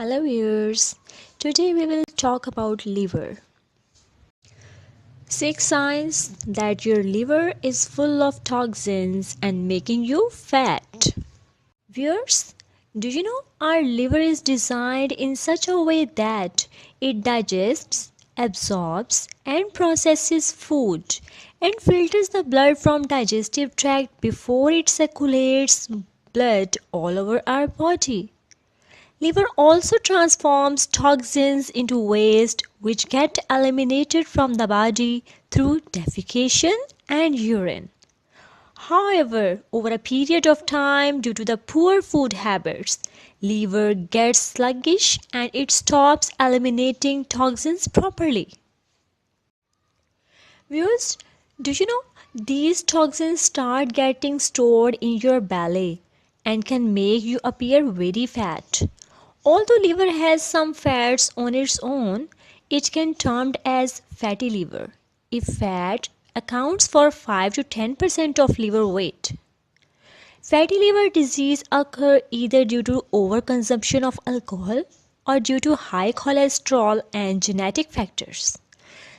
Hello viewers, today we will talk about liver. 6 signs that your liver is full of toxins and making you fat. Viewers, do you know our liver is designed in such a way that it digests, absorbs and processes food and filters the blood from digestive tract before it circulates blood all over our body. Liver also transforms toxins into waste which get eliminated from the body through defecation and urine. However, over a period of time due to the poor food habits, liver gets sluggish and it stops eliminating toxins properly. Viewers, do you know these toxins start getting stored in your belly and can make you appear very fat? Although liver has some fats on its own, it can be termed as fatty liver if fat accounts for 5 to 10% of liver weight. Fatty liver disease occur either due to overconsumption of alcohol or due to high cholesterol and genetic factors.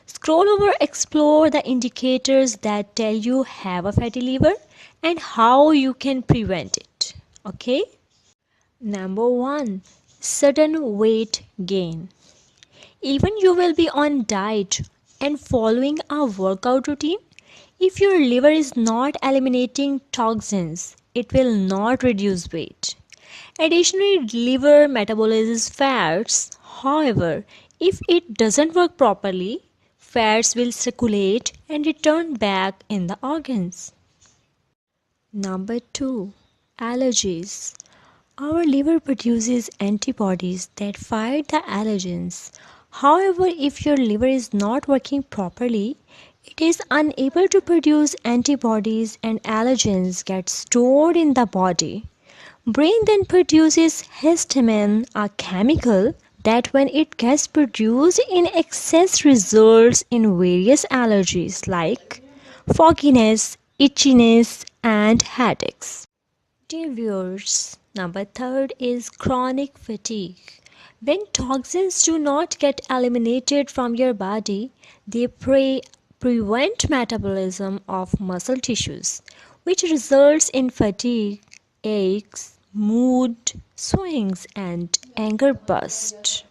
Scroll over, explore the indicators that tell you have a fatty liver and how you can prevent it. Okay? Number 1. Sudden weight gain. Even you will be on diet and following a workout routine, if your liver is not eliminating toxins, it will not reduce weight. Additionally, liver metabolizes fats. However, if it doesn't work properly, fats will circulate and return back in the organs. Number 2. Allergies. Our liver produces antibodies that fight the allergens. However, if your liver is not working properly, it is unable to produce antibodies and allergens get stored in the body. Brain then produces histamine, a chemical that when it gets produced in excess results in various allergies like fogginess, itchiness and headaches. Dear viewers, number 3 is chronic fatigue. When toxins do not get eliminated from your body, they prevent metabolism of muscle tissues, which results in fatigue, aches, mood swings, and anger bursts.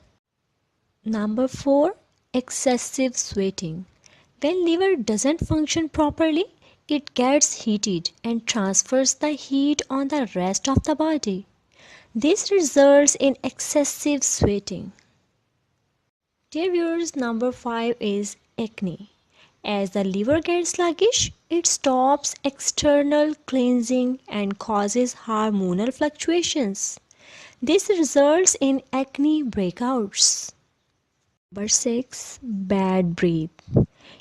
Number 4, excessive sweating. When liver doesn't function properly, it gets heated and transfers the heat on the rest of the body. This results in excessive sweating. Dear viewers, number 5 is acne. As the liver gets sluggish, it stops external cleansing and causes hormonal fluctuations. This results in acne breakouts. Number 6, bad breath.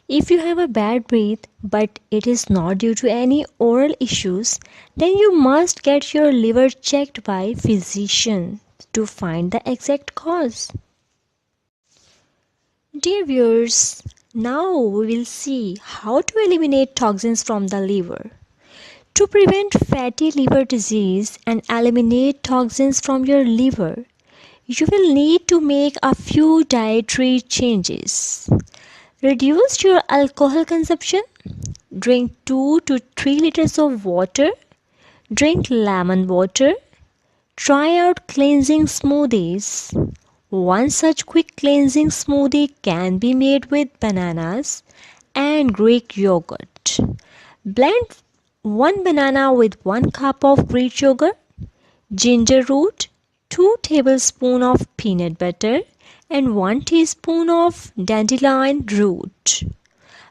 If you have a bad breath but it is not due to any oral issues, then you must get your liver checked by physician to find the exact cause. Dear viewers, now we will see how to eliminate toxins from the liver. To prevent fatty liver disease and eliminate toxins from your liver, you will need to make a few dietary changes. Reduce your alcohol consumption. Drink 2 to 3 liters of water. Drink lemon water. Try out cleansing smoothies. One such quick cleansing smoothie can be made with bananas and Greek yogurt. Blend 1 banana with 1 cup of Greek yogurt, ginger root, 2 tablespoons of peanut butter and 1 teaspoon of dandelion root.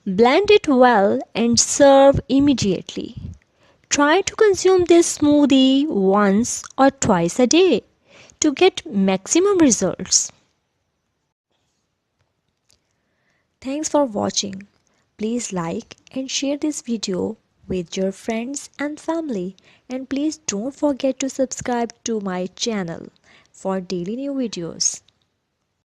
Blend it well and serve immediately. Try to consume this smoothie once or twice a day to get maximum results. Thanks for watching. Please like and share this video with your friends and family, and please don't forget to subscribe to my channel for daily new videos.